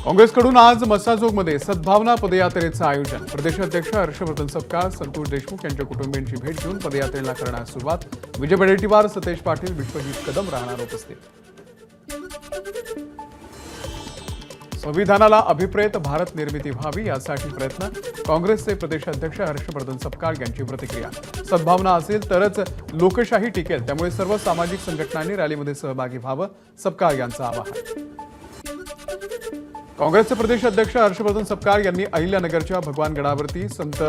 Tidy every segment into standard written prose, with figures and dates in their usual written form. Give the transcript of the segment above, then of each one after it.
काँग्रेसकडून आज मसाजोगमध्ये सद्भावना पदयात्रेचं आयोजन. प्रदेशाध्यक्ष हर्षवर्धन सपकाळ, संतोष देशमुख यांच्या कुटुंबियांची भेट घेऊन पदयात्रेला करण्यास सुरुवात. विजय वडेट्टीवार, सतेज पाटील, विश्वजित कदम राहणार उपस्थित. संविधानाला अभिप्रेत भारत निर्मिती व्हावी यासाठी प्रयत्न. काँग्रेसचे प्रदेशाध्यक्ष हर्षवर्धन सपकाळ यांची प्रतिक्रिया. सद्भावना असेल तरच लोकशाही टिकेल, त्यामुळे सर्व सामाजिक संघटनांनी रॅलीमध्ये सहभागी व्हावं, सपकाळ यांचं आवाहन. काँग्रेसचे प्रदेश अध्यक्ष हर्षवर्धन सपकाळ यांनी अहिल्यानगरच्या भगवानगडावरती संत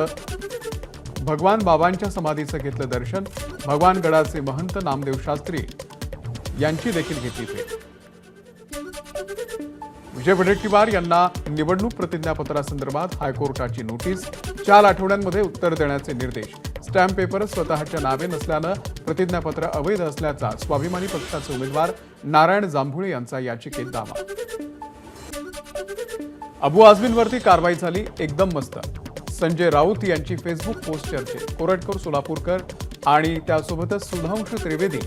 भगवान बाबांच्या समाधीचं घेतलं दर्शन. भगवानगडाचे महंत नामदेव शास्त्री यांची देखील घेतली भेट. विजय वडेट्टीवार यांना निवडणूक प्रतिज्ञापत्रासंदर्भात हायकोर्टाची नोटीस. 4 आठवड्यांमध्ये उत्तर देण्याचे निर्देश. स्टॅम्प पेपर स्वतःच्या नावे नसल्यानं प्रतिज्ञापत्र अवैध असल्याचा स्वाभिमानी पक्षाचे उमेदवार नारायण जांभुळे यांचा याचिकेत दावा. अबू आझमींवरती कारवाई झाली, एकदम मस्त. संजय राऊत यांची फेसबुक पोस्ट चर्चेत. कोरटकर, सोलापूरकर आणि त्यासोबतच सुधांशु त्रिवेदी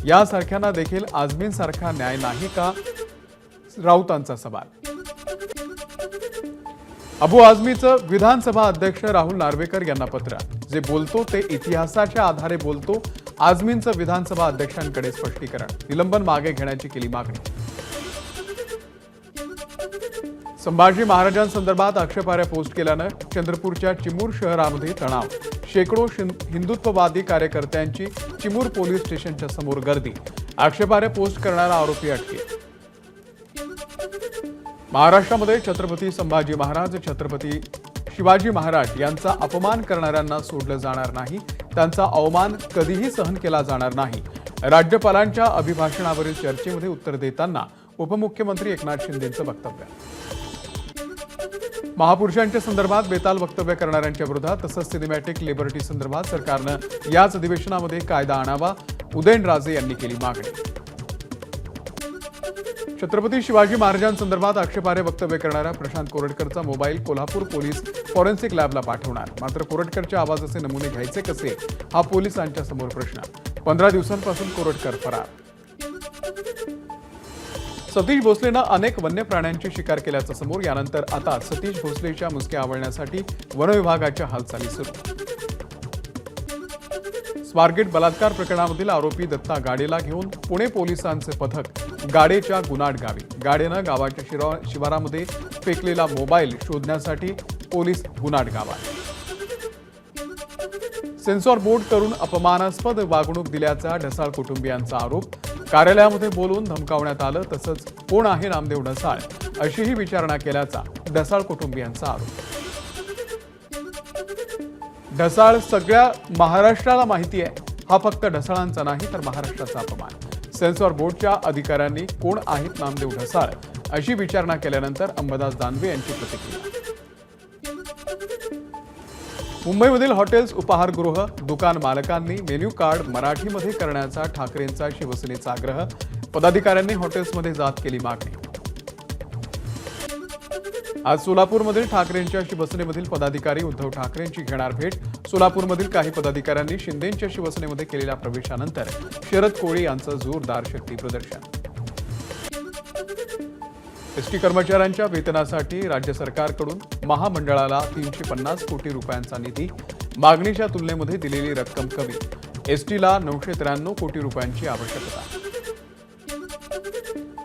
यासारख्यांना देखील आझमींसारखा न्याय नाही का, राऊतांचा सवाल. अबू आझमीचं विधानसभा अध्यक्ष राहुल नार्वेकर यांना पत्र. जे बोलतो ते इतिहासाच्या आधारे बोलतो. आझमींचं विधानसभा अध्यक्षांकडे स्पष्टीकरण. निलंबन मागे घेण्याची केली मागणी. संभाजी महाराजांसंदर्भात आक्षेपार्ह पोस्ट केल्यानं चंद्रपूरच्या चिमूर शहरामध्ये तणाव. शेकडो हिंदुत्ववादी कार्यकर्त्यांची चिमूर पोलीस स्टेशनच्या समोर गर्दी. आक्षेपार्ह पोस्ट करणारा आरोपी अटकेत. महाराष्ट्रामध्ये छत्रपती संभाजी महाराज, छत्रपती शिवाजी महाराज यांचा अपमान करणाऱ्यांना सोडलं जाणार नाही. त्यांचा अवमान कधीही सहन केला जाणार नाही. राज्यपालांच्या अभिभाषणावरील चर्चेमध्ये उत्तर देताना उपमुख्यमंत्री एकनाथ शिंदेंचं वक्तव्य. महापुरुषांच्या संदर्भात बेताल वक्तव्य करणाऱ्यांच्या विरोधात तसंच सिनेमॅटिक लिबर्टी संदर्भात सरकारनं याच अधिवेशनामध्ये कायदा आणावा, उदयनराजे यांनी केली मागणी. छत्रपती शिवाजी महाराजांसंदर्भात आक्षेपार्ह वक्तव्य करणाऱ्या प्रशांत कोरटकरचा मोबाईल कोल्हापूर पोलीस फॉरेन्सिक लॅबला पाठवणार. मात्र कोरटकरच्या आवाजाचे नमुने घ्यायचे कसे, हा पोलिसांच्या समोर प्रश्न. 15 दिवसांपासून कोरटकर फरार. सतीश भोसलेनं अनेक वन्य प्राण्यांची शिकार केल्याचं समोर. यानंतर आता सतीश भोसलेच्या मुसक्या आवळण्यासाठी वनविभागाच्या हालचाली सुरू. स्वारगेट बलात्कार प्रकरणामधील आरोपी दत्ता गाडेला घेऊन पुणे पोलिसांचे पथक गाडेच्या गुनाड गावी. गाडेनं गावाच्या शिवारामध्ये फेकलेला मोबाईल शोधण्यासाठी पोलीस गुनाड गावात. सेन्सॉर बोर्ड करून अपमानास्पद वागणूक दिल्याचा ढसाळ कुटुंबियांचा आरोप. कार्यालयामध्ये बोलून धमकावण्यात आलं, तसंच कोण आहे नामदेव ढसाळ अशीही विचारणा केल्याचा ढसाळ कुटुंबियांचा आरोप. ढसाळ सगळ्या महाराष्ट्राला माहिती आहे. हा फक्त ढसाळांचा नाही तर महाराष्ट्राचा अपमान. सेन्सॉर बोर्डच्या अधिकाऱ्यांनी कोण आहेत नामदेव ढसाळ अशी विचारणा केल्यानंतर अंबादास दानवे यांची प्रतिक्रिया. मुंबईमधील हॉटेल्स, उपाहारगृह, दुकान मालकांनी मेन्यू कार्ड मराठीमध्ये करण्याचा ठाकरेंचा शिवसेनेचा आग्रह. पदाधिकाऱ्यांनी हॉटेल्समध्ये जात केली मागणी. आज सोलापूरमधील ठाकरेंच्या शिवसेनेमधील पदाधिकारी उद्धव ठाकरेंची घेणार भेट. सोलापूरमधील काही पदाधिकाऱ्यांनी शिंदेंच्या शिवसेनेमध्ये केलेल्या प्रवेशानंतर शरद कोळी यांचं जोरदार शक्ती प्रदर्शन. एसटी कर्मचाऱ्यांच्या वेतनासाठी राज्य सरकारकडून महामंडळाला 350 कोटी रुपयांचा निधी. मागणीच्या तुलनेमध्ये दिलेली रक्कम कमी. एसटीला 993 कोटी रुपयांची आवश्यकता.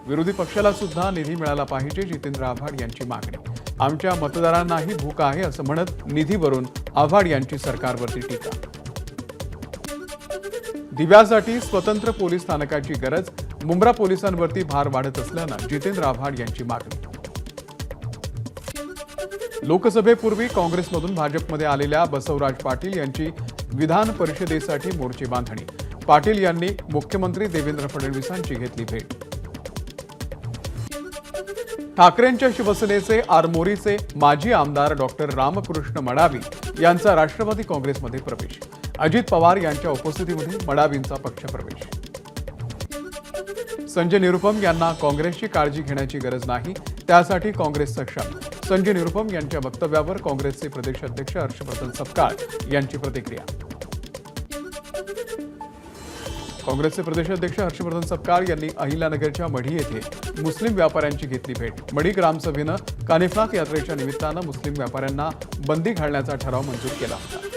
विरोधी पक्षाला सुद्धा निधी मिळाला पाहिजे, जितेंद्र आव्हाड यांची मागणी. आमच्या मतदारांनाही भूक आहे असं म्हणत निधीवरून आव्हाड यांची सरकारवरती टीका. दिव्यासाठी स्वतंत्र पोलीस स्थानकाची गरज. मुंब्रा पोलिसांवरती भार वाढत असल्यानं जितेंद्र आव्हाड यांची मागणी. लोकसभेपूर्वी काँग्रेसमधून भाजपमध्ये आलेल्या बसवराज पाटील यांची विधान परिषदेसाठी मोर्चे बांधणी. पाटील यांनी मुख्यमंत्री देवेंद्र फडणवीसांची घेतली भेट. ठाकरेंच्या शिवसेनेचे आरमोरीचे माजी आमदार डॉक्टर रामकृष्ण मडावी यांचा राष्ट्रवादी काँग्रेसमध्ये प्रवेश. अजित पवार यांच्या उपस्थितीमध्ये मडावींचा पक्षप्रवेश. संजय निरुपम यांना काँग्रेसची काळजी घेण्याची गरज नाही, त्यासाठी काँग्रेस सक्षम. संजय निरुपम यांच्या वक्तव्यावर काँग्रेसचे प्रदेशाध्यक्ष हर्षवर्धन सपकाळ यांची प्रतिक्रिया. काँग्रेसचे प्रदेशाध्यक्ष हर्षवर्धन सपकाळ यांनी अहिल्यानगरच्या मढी येथे मुस्लिम व्यापाऱ्यांची घेतली भेट। मढी ग्रामसभेनं कानिफनाथ यात्रेच्या निमित्तानं मुस्लिम व्यापाऱ्यांना बंदी घालण्याचा ठराव मंजूर केला होता।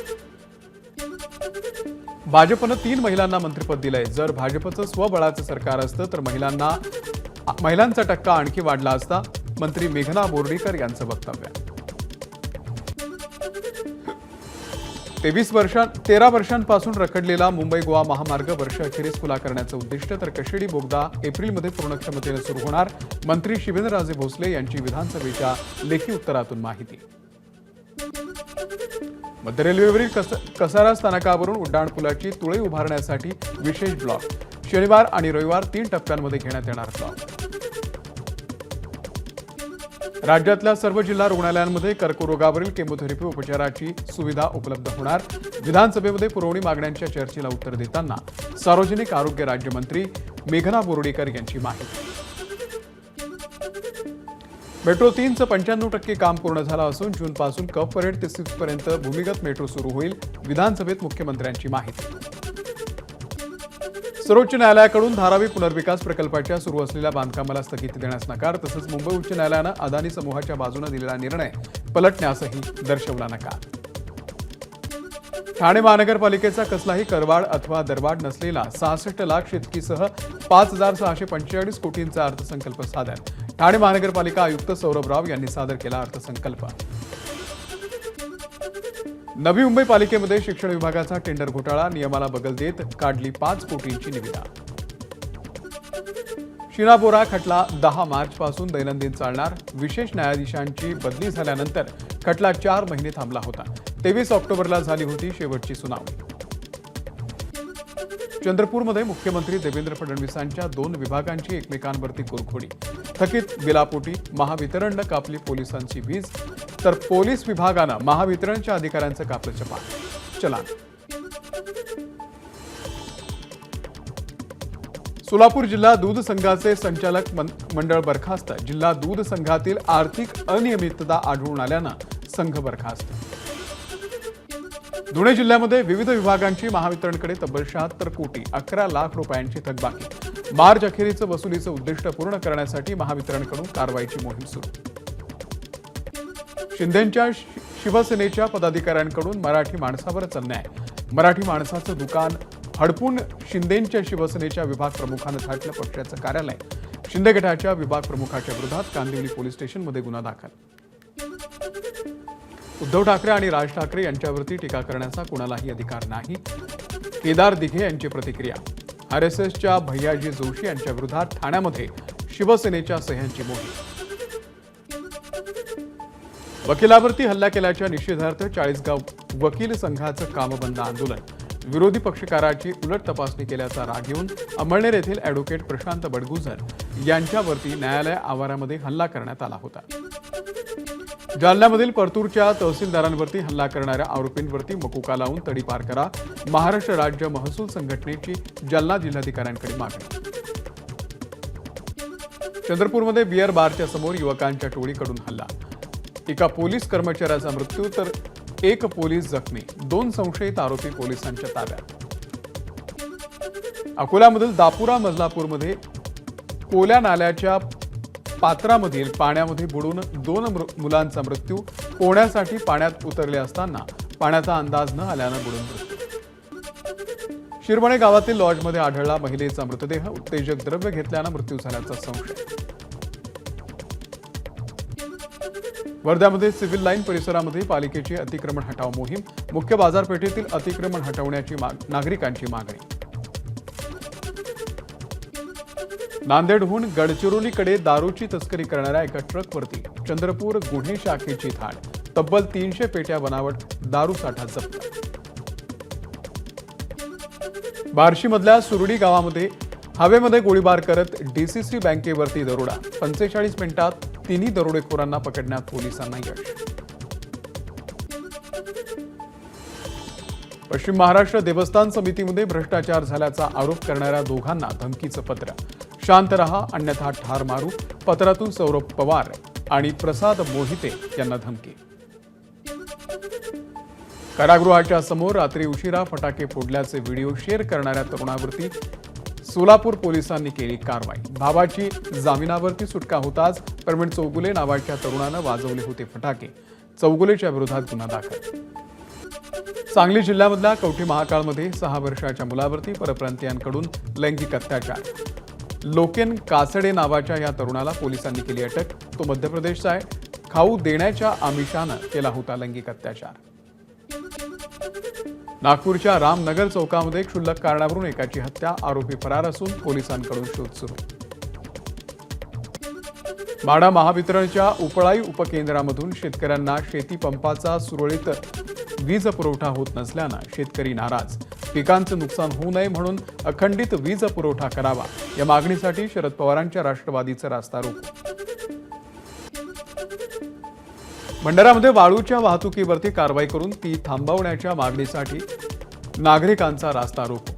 भाजपनं 3 महिलांना मंत्रिपद दिलंय। जर भाजपचं स्वबळाचं सरकार असतं तर महिलांचा टक्का आणखी वाढला असता। मंत्री मेघना बोर्डीकर यांचं वक्तव्य। 13 वर्षांपासून रखडलेला मुंबई गोवा महामार्ग वर्षाखेरीस खुला करण्याचं उद्दिष्ट, तर कशेडी बोगदा एप्रिलमध्ये पूर्ण क्षमतेने सुरू होणार। मंत्री शिवेंद्रराजे भोसले यांची विधानसभेच्या लेखी उत्तरातून माहिती। मध्य रेल्वेवरील कसारा स्थानकावरून उड्डाणपुलाची तुळई उभारण्यासाठी विशेष ब्लॉक। शनिवार आणि रविवार 3 टप्प्यांमध्ये घेण्यात येणार ब्लॉक। राज्यातल्या सर्व जिल्हा रुग्णालयांमध्ये कर्करोगावरील केमोथेरपी उपचाराची सुविधा उपलब्ध होणार। विधानसभेमध्ये पुरवणी मागण्यांच्या चर्चेला उत्तर देताना सार्वजनिक आरोग्य राज्यमंत्री मेघना बोर्डीकर यांची माहिती। मेट्रो 3चं 95% काम पूर्ण झालं असून जूनपासून कप परेड ते 6 पर्यंत भूमिगत मेट्रो सुरू होईल। विधानसभेत मुख्यमंत्र्यांची माहिती। सर्वोच्च न्यायालयाकडून धारावी पुनर्विकास प्रकल्पाच्या सुरू असलेल्या बांधकामाला स्थगिती देण्यास नकार, तसंच मुंबई उच्च न्यायालयानं अदानी समूहाच्या बाजूने दिलेला निर्णय पलटण्यासही दर्शवला नकार। ठाणे महानगरपालिकेचा कसलाही करवाढ अथवा दरवाढ नसलेला 66 लाख शेतकीसह 5,645 कोटींचा अर्थसंकल्प सादर। ठाणे महानगरपालिका आयुक्त सौरभ राव यांनी सादर केला अर्थसंकल्प। नवी मुंबई पालिकेमध्ये शिक्षण विभागाचा टेंडर घोटाळा, नियमाला बगल देत काढली 5 कोटींची निविदा। शीना बोरा खटला 10 मार्चपासून दैनंदिन चालणार। विशेष न्यायाधीशांची बदली झाल्यानंतर खटला 4 महिने थांबला होता। 23 ऑक्टोबरला झाली होती शेवटची सुनावणी। चंद्रपूरमध्ये मुख्यमंत्री देवेंद्र फडणवीसांच्या 2 विभागांची एकमेकांवरती कुरघोडी। थकीत बिलापोटी महावितरणनं कापली पोलिसांची वीज, तर पोलीस विभागानं महावितरणच्या अधिकाऱ्यांचं कापलं चलान। सोलापूर जिल्हा दूध संघाचे संचालक मंडळ बरखास्त। जिल्हा दूध संघातील आर्थिक अनियमितता आढळून आल्यानं संघ बरखास्त। धुळे जिल्ह्यामध्ये विविध विभागांची महावितरणकडे तब्बल 76 कोटी 11 लाख रुपयांची थकबाकी। मार्च अखेरीचं वसुलीचं उद्दिष्ट पूर्ण करण्यासाठी महावितरणकडून कारवाईची मोहीम सुरू। शिंदेंच्या शिवसेनेच्या पदाधिकाऱ्यांकडून मराठी माणसावरच अन्याय। मराठी माणसाचं दुकान हडपून शिंदेंच्या शिवसेनेच्या विभाग प्रमुखानं थाटलं पक्षाचं कार्यालय। शिंदे गटाच्या विभाग प्रमुखाच्या विरोधात कांदिवली पोलीस स्टेशनमध्ये गुन्हा दाखल। उद्धव ठाकरे आणि राज ठाकरे यांच्यावरती टीका करण्याचा कुणालाही अधिकार नाही, केदार दिघे यांची प्रतिक्रिया। आरएसएसच्या भैयाजी जोशी यांच्या विरोधात ठाण्यामध्ये शिवसेनेच्या सह्यांची मोहीम। वकिलावरती हल्ला केल्याच्या निषेधार्थ 40गाव वकील संघाचं कामबंद आंदोलन। विरोधी पक्षकाराची उलट तपासणी केल्याचा राग घेऊन अमळनेर येथील ॲडव्होकेट प्रशांत बडगुजर यांच्यावरती न्यायालय आवारामध्ये हल्ला करण्यात आला होता। जालन्यामधील परतूरच्या तहसीलदारांवरती हल्ला करणाऱ्या आरोपींवरती मकुका लावून तडीपार करा। महाराष्ट्र राज्य महसूल संघटनेची जालना जिल्हाधिकाऱ्यांकडे मागणी। चंद्रपूरमध्ये बियर बारच्या समोर युवकांच्या टोळीकडून हल्ला। एका पोलीस कर्मचाऱ्याचा मृत्यू तर 1 पोलीस जखमी। 2 संशयित आरोपी पोलिसांच्या ताब्यात। अकोल्यामधील दापुरा मजलापूरमध्ये कोल्या नाल्याच्या पात्रामधील पाण्यामध्ये बुडून 2 मुलांचा मृत्यू। पोहण्यासाठी पाण्यात उतरले असताना पाण्याचा अंदाज न आल्यानं बुडून मृत्यू। शिरवणे गावातील लॉजमध्ये आढळला महिलेचा मृतदेह। उत्तेजक द्रव्य घेतल्यानं मृत्यू झाल्याचा संशय। वर्ध्यामध्ये सिव्हिल लाईन परिसरामध्ये पालिकेची अतिक्रमण हटाव मोहीम। मुख्य बाजारपेठेतील अतिक्रमण हटवण्याची नागरिकांची मागणी। नांदेडहून गडचिरोलीकडे दारूची तस्करी करणाऱ्या एका ट्रकवरती चंद्रपूर गुन्हे शाखेची धाड। तब्बल 300 पेट्या बनावट दारू साठा जप्त। बार्शीमधल्या सुरडी गावामध्ये हवेमध्ये गोळीबार करत डीसीसी बँकेवरती दरोडा। 45 मिनिटात 3 दरोडेखोरांना पकडण्यात पोलिसांना यश। पश्चिम महाराष्ट्र देवस्थान समितीमध्ये भ्रष्टाचार झाल्याचा आरोप करणाऱ्या दोघांना धमकीचं पत्र। शांत रहा अन्यथा ठार मारू। पत्रातून सौरभ पवार आणि प्रसाद मोहिते यांना धमकी। कारागृहाच्या समोर रात्री उशिरा फटाके फोडल्याचे व्हिडिओ शेअर करणाऱ्या तरुणावरती सोलापूर पोलिसांनी केली कारवाई। भावाची जामिनावरती सुटका होताच प्रवीण चौगुले नावाच्या तरुणानं वाजवले होते फटाके। चौगुलेच्या विरोधात गुन्हा दाखल। सांगली जिल्ह्यामधल्या कवठी महाकाळमध्ये 6 वर्षाच्या मुलावरती परप्रांतीयांकडून लैंगिक अत्याचार। लोकेन कासडे नावाच्या या तरुणाला पोलिसांनी केली अटक। तो मध्य प्रदेशचा आहे। खाऊ देण्याच्या आमिषानं केला होता लैंगिक अत्याचार। नागपूरच्या रामनगर चौकामध्ये क्षुल्लक कारणावरून एकाची हत्या। आरोपी फरार असून पोलिसांकडून शोध सुरू। माढा महावितरणच्या उपळाई उपकेंद्रामधून शेतकऱ्यांना शेती पंपाचा सुरळीत वीज पुरवठा होत नसल्यानं शेतकरी नाराज। पिकांचं नुकसान होऊ नये म्हणून अखंडित वीज पुरवठा करावा या मागणीसाठी शरद पवारांच्या राष्ट्रवादीचं रास्ता रोको। भंडाऱ्यामध्ये वाळूच्या वाहतुकीवरती कारवाई करून ती थांबवण्याच्या मागणीसाठी नागरिकांचा रास्ता रोको।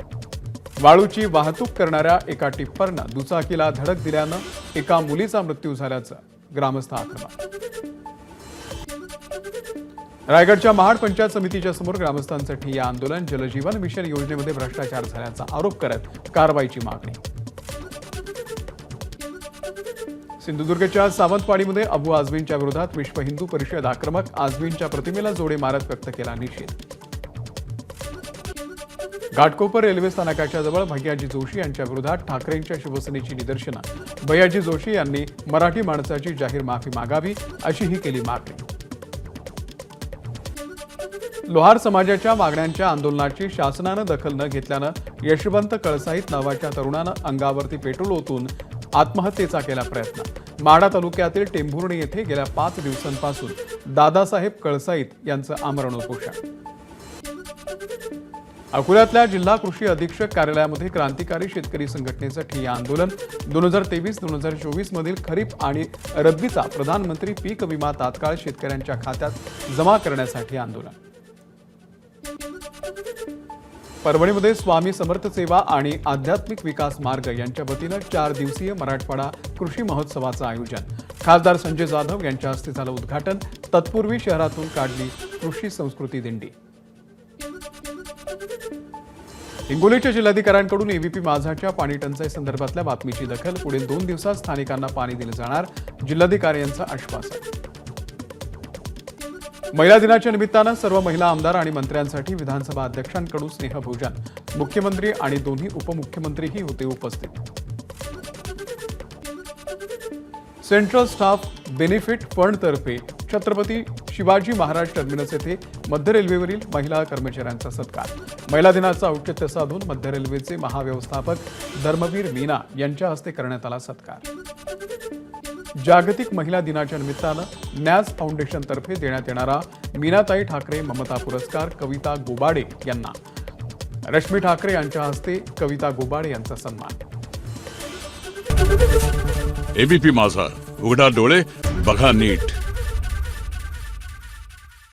वाळूची वाहतूक करणाऱ्या एका टिप्परनं दुचाकीला धडक दिल्यानं एका मुलीचा मृत्यू झाल्याचं ग्रामस्थ आक्रमक। रायगडच्या महाड पंचायत समितीच्या समोर ग्रामस्थांचं ठिय्या आंदोलन। जलजीवन मिशन योजनेमध्ये भ्रष्टाचार झाल्याचा आरोप करत कारवाईची मागणी। सिंधुदुर्गच्या सावंतवाडीमध्ये अबू आझमींच्या विरोधात विश्व हिंदू परिषद आक्रमक। आझमींच्या प्रतिमेला जोडे मारत व्यक्त केला निषेध। घाटकोपर रेल्वे स्थानकाच्या जवळ भैयाजी जोशी यांच्या विरोधात ठाकरेंच्या शिवसेनेची निदर्शनं। भैयाजी जोशी यांनी मराठी माणसाची जाहीर माफी मागावी अशीही केली मागणी। लोहार समाजाच्या मागण्यांच्या आंदोलनाची शासनानं दखल न घेतल्यानं यशवंत कळसाईत नावाच्या तरुणानं अंगावरती पेट्रोल ओतून आत्महत्येचा केला प्रयत्न। माढा तालुक्यातील टेंभुर्णी येथे गेल्या 5 दिवसांपासून दादासाहेब कळसाईत यांचं आमरण उपोषण। अकोल्यातल्या जिल्हा कृषी अधीक्षक कार्यालयामध्ये क्रांतिकारी शेतकरी संघटनेचं ठिय्या आंदोलन। 2023-2024 मधील खरीप आणि रब्बीचा प्रधानमंत्री पीक विमा तात्काळ शेतकऱ्यांच्या खात्यात जमा करण्यासाठी आंदोलन। परभणीमध्ये स्वामी समर्थ सेवा आणि आध्यात्मिक विकास मार्ग यांच्या वतीनं 4 दिवसीय मराठवाडा कृषी महोत्सवाचं आयोजन। खासदार संजय जाधव यांच्या हस्ते झालं उद्घाटन। तत्पूर्वी शहरातून काढली कृषी संस्कृती दिंडी। हिंगोलीच्या जिल्हाधिकाऱ्यांकडून एबीपी माझाच्या पाणी टंचाई संदर्भातल्या बातमीची दखल। पुढील 2 दिवसात स्थानिकांना पाणी दिलं जाणार, जिल्हाधिकाऱ्यांचं आश्वासन। महिला दिनाच्या निमित्तानं सर्व महिला आमदार आणि मंत्र्यांसाठी विधानसभा अध्यक्षांकडून स्नेहभोजन। मुख्यमंत्री आणि दोन्ही उपमुख्यमंत्रीही होते उपस्थित। सेंट्रल स्टाफ बेनिफिट फंडतर्फे छत्रपती शिवाजी महाराज टर्मिनस येथे मध्य रेल्वेवरील महिला कर्मचाऱ्यांचा सत्कार। महिला दिनाचं औचित्य साधून मध्य रेल्वेचे महाव्यवस्थापक धर्मवीर मीना यांच्या हस्ते करण्यात आला सत्कार। जागतिक महिला दिनाच्या निमित्तानं नॅज फाउंडेशनतर्फे देण्यात येणारा मीनाताई ठाकरे ममता पुरस्कार कविता गोबाडे यांना। रश्मी ठाकरे यांच्या हस्ते कविता गोबाडे यांचा सन्मान। एबीपी माझा, उघडा डोळे बघा नीट।